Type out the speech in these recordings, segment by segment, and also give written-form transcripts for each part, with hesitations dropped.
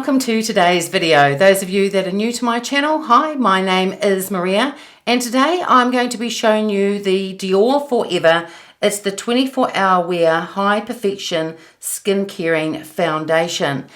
welcome to today's video. Those of you that are new to my channel, hi, my name is Maria, and today I'm going to be showing you the Dior Forever. It's the 24-hour wear high perfection skin caring foundation.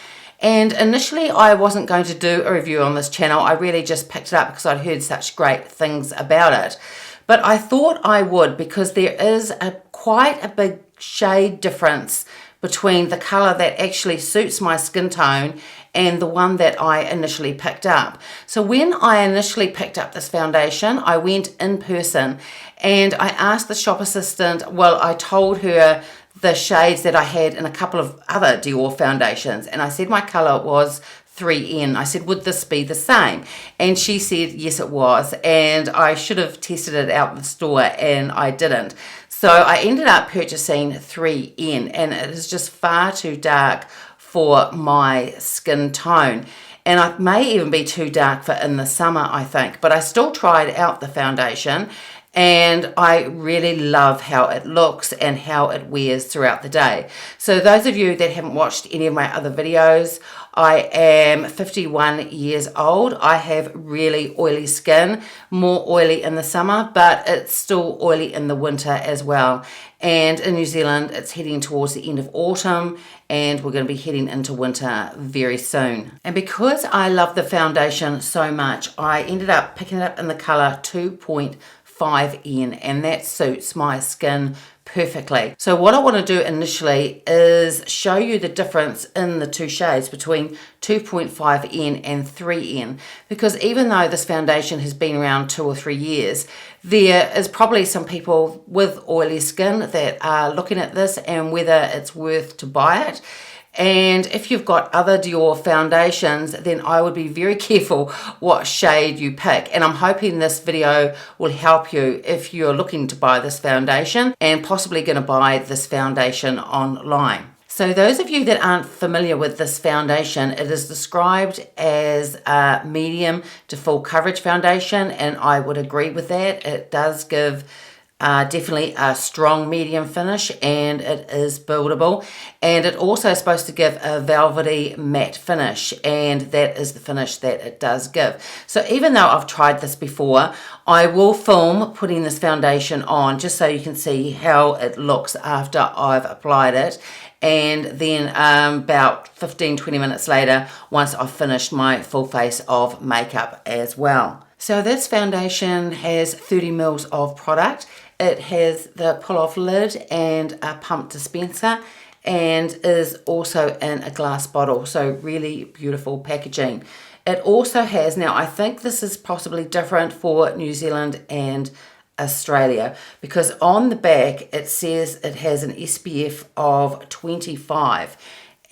And initially I wasn't going to do a review on this channel. I really just picked it up because I'd heard such great things about it. But I thought I would because there is quite a big shade difference between the colour that actually suits my skin tone and the one that I initially picked up. So when I initially picked up this foundation, I went in person and I asked the shop assistant, well, I told her the shades that I had in a couple of other Dior foundations, and I said my colour was 3N. I said, would this be the same? And she said, yes, it was. And I should have tested it out in the store and I didn't. So I ended up purchasing 3N, and it is just far too dark for my skin tone. And it may even be too dark for in the summer, I think. But I still tried out the foundation, and I really love how it looks and how it wears throughout the day. So those of you that haven't watched any of my other videos, I am 51 years old. I have really oily skin, more oily in the summer, but it's still oily in the winter as well. And in New Zealand, it's heading towards the end of autumn, and we're going to be heading into winter very soon. And because I love the foundation so much, I ended up picking it up in the colour 2.5N, and that suits my skin perfectly. So what I want to do initially is show you the difference in the two shades between 2.5N and 3N, because even though this foundation has been around 2 or 3 years, there is probably some people with oily skin that are looking at this and whether it's worth to buy it. And if you've got other Dior foundations, then I would be very careful what shade you pick. And I'm hoping this video will help you if you're looking to buy this foundation and possibly going to buy this foundation online. So those of you that aren't familiar with this foundation, it is described as a medium to full coverage foundation, and I would agree with that. It does give definitely a strong medium finish, and it is buildable, and it also is supposed to give a velvety matte finish, and that is the finish that it does give. So even though I've tried this before, I will film putting this foundation on just so you can see how it looks after I've applied it, and then about 15-20 minutes later, once I've finished my full face of makeup as well. So this foundation has 30 mils of product. It has the pull-off lid and a pump dispenser, and is also in a glass bottle, so really beautiful packaging. It also has, now I think this is possibly different for New Zealand and Australia, because on the back it says it has an SPF of 25.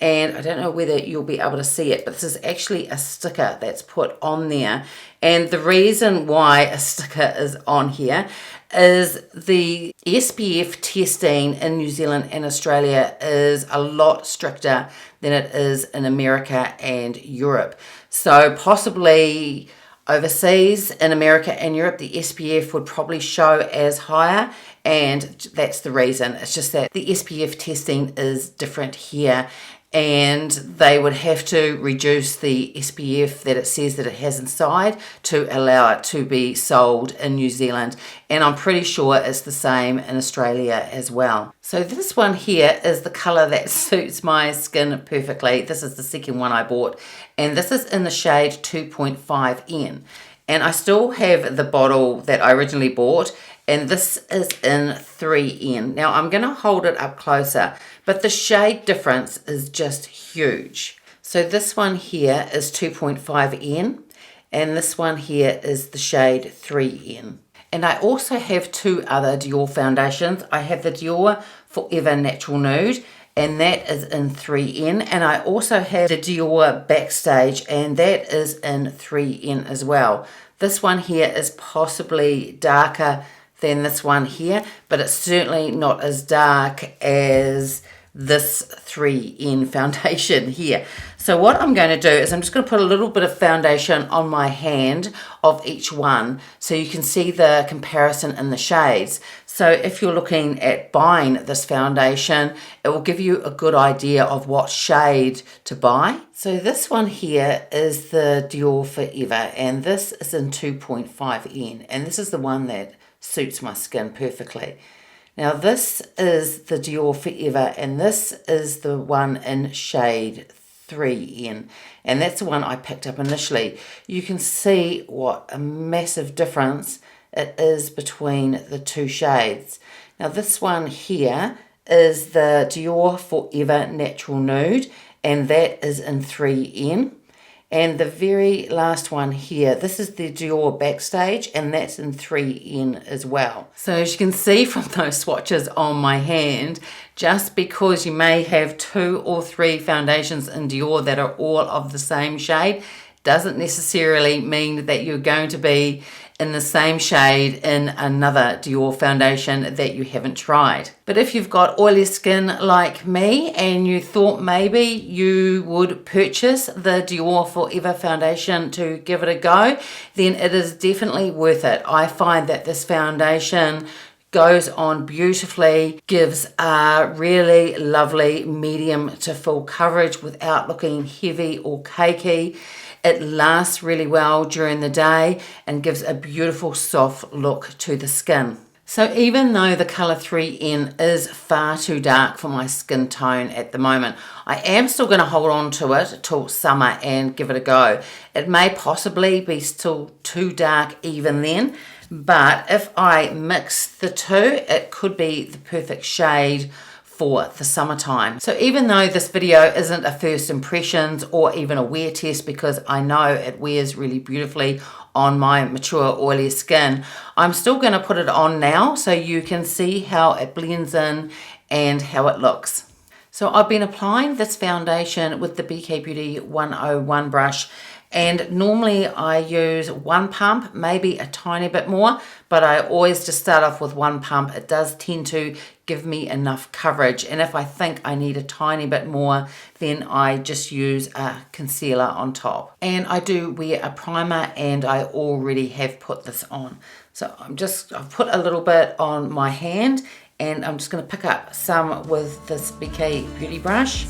And I don't know whether you'll be able to see it, but this is actually a sticker that's put on there. And the reason why a sticker is on here is the SPF testing in New Zealand and Australia is a lot stricter than it is in America and Europe. So possibly overseas in America and Europe, the SPF would probably show as higher, and that's the reason. It's just that the SPF testing is different here, and they would have to reduce the SPF that it says that it has inside to allow it to be sold in New Zealand, and I'm pretty sure it's the same in Australia as well. So this one here is the colour that suits my skin perfectly. This is the second one I bought, and this is in the shade 2.5N, and I still have the bottle that I originally bought, and this is in 3N. Now I'm going to hold it up closer, but the shade difference is just huge. So this one here is 2.5N, and this one here is the shade 3N. And I also have two other Dior foundations. I have the Dior Forever Natural Nude, and that is in 3N, and I also have the Dior Backstage, and that is in 3N as well. This one here is possibly darker than this one here, but it's certainly not as dark as this 3N foundation here. So what I'm going to do is I'm just going to put a little bit of foundation on my hand of each one so you can see the comparison in the shades. So if you're looking at buying this foundation, it will give you a good idea of what shade to buy. So this one here is the Dior Forever, and this is in 2.5N, and this is the one that suits my skin perfectly. Now this is the Dior Forever, and this is the one in shade 3N, and that's the one I picked up initially. You can see what a massive difference it is between the two shades. Now this one here is the Dior Forever Natural Nude, and that is in 3N. And the very last one here, this is the Dior Backstage, and that's in 3N as well. So as you can see from those swatches on my hand, just because you may have 2 or 3 foundations in Dior that are all of the same shade, doesn't necessarily mean that you're going to be in the same shade in another Dior foundation that you haven't tried. But if you've got oily skin like me and you thought maybe you would purchase the Dior Forever foundation to give it a go, then it is definitely worth it. I find that this foundation goes on beautifully, gives a really lovely medium to full coverage without looking heavy or cakey. It lasts really well during the day and gives a beautiful soft look to the skin. So even though the colour 3N is far too dark for my skin tone at the moment, I am still going to hold on to it till summer and give it a go. It may possibly be still too dark even then, but if I mix the two, it could be the perfect shade for the summertime. So even though this video isn't a first impressions or even a wear test, because I know it wears really beautifully on my mature oily skin, I'm still going to put it on now so you can see how it blends in and how it looks. So I've been applying this foundation with the BK Beauty 101 brush, and normally I use 1 pump, maybe a tiny bit more, but I always just start off with 1 pump. It does tend to give me enough coverage, and if I think I need a tiny bit more, then I just use a concealer on top. And I do wear a primer, and I already have put this on. So I've put a little bit on my hand, and I'm just going to pick up some with this BK Beauty brush.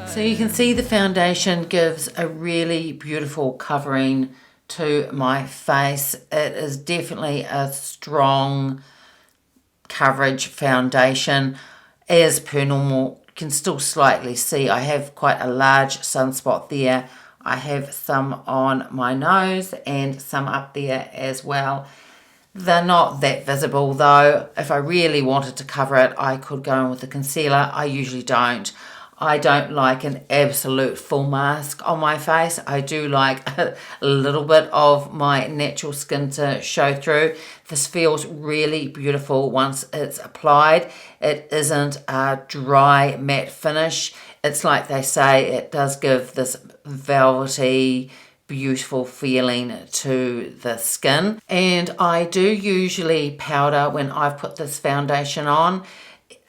So you can see the foundation gives a really beautiful covering to my face. It is definitely a strong coverage foundation. As per normal, you can still slightly see I have quite a large sunspot there. I have some on my nose and some up there as well. They're not that visible though. If I really wanted to cover it, I could go in with a concealer. I usually don't. I don't like an absolute full mask on my face. I do like a little bit of my natural skin to show through. This feels really beautiful once it's applied. It isn't a dry matte finish. It's like they say, it does give this velvety, beautiful feeling to the skin. And I do usually powder when I've put this foundation on.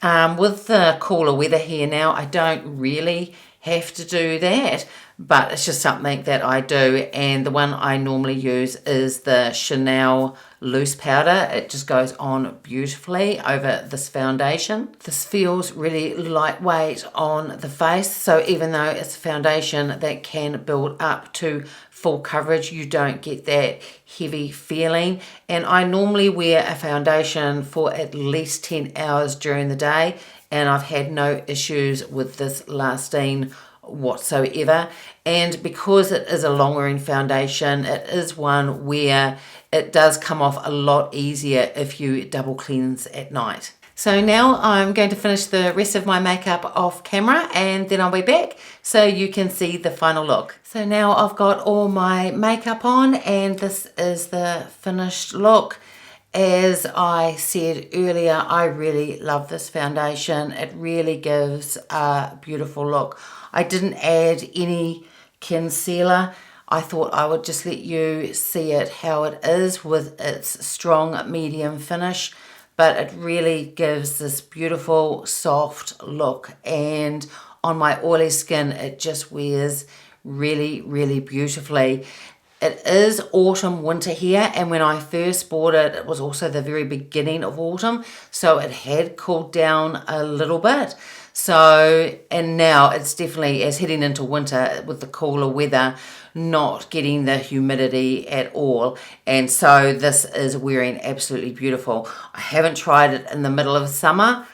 With the cooler weather here now, I don't really have to do that, but it's just something that I do, and the one I normally use is the Chanel loose powder. It just goes on beautifully over this foundation. This feels really lightweight on the face, so even though it's a foundation that can build up to full coverage, you don't get that heavy feeling. And I normally wear a foundation for at least 10 hours during the day, and I've had no issues with this lasting whatsoever. And because it is a long wearing foundation, it is one where it does come off a lot easier if you double cleanse at night. So now I'm going to finish the rest of my makeup off camera, and then I'll be back so you can see the final look. So now I've got all my makeup on, and this is the finished look. As I said earlier, I really love this foundation. It really gives a beautiful look. I didn't add any concealer. I thought I would just let you see it how it is with its strong medium finish. But it really gives this beautiful soft look, and on my oily skin it just wears really, really beautifully. It is autumn winter here, and when I first bought it, it was also the very beginning of autumn, so it had cooled down a little bit. So, and now it's definitely, as heading into winter with the cooler weather, not getting the humidity at all, and so this is wearing absolutely beautiful. I haven't tried it in the middle of summer,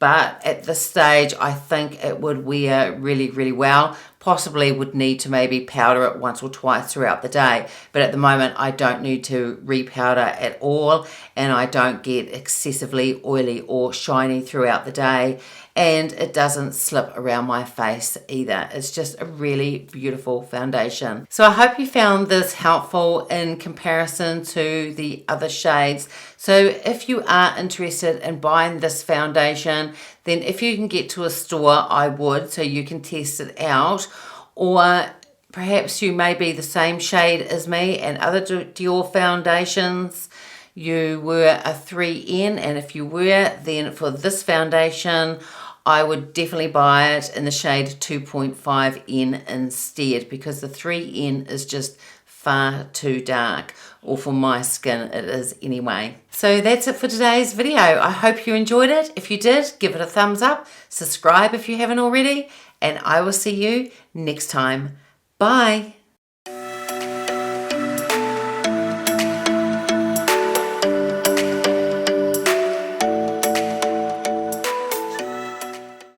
but at this stage I think it would wear really, really well. Possibly would need to maybe powder it once or twice throughout the day, but at the moment I don't need to repowder at all, and I don't get excessively oily or shiny throughout the day, and it doesn't slip around my face either. It's just a really beautiful foundation. So I hope you found this helpful in comparison to the other shades. So if you are interested in buying this foundation, then if you can get to a store, I would, so you can test it out. Or perhaps you may be the same shade as me and other Dior foundations. You were a 3N, and if you were, then for this foundation, I would definitely buy it in the shade 2.5N instead, because the 3N is just far too dark, or for my skin it is anyway. So that's it for today's video. I hope you enjoyed it. If you did, give it a thumbs up, subscribe if you haven't already, and I will see you next time. Bye.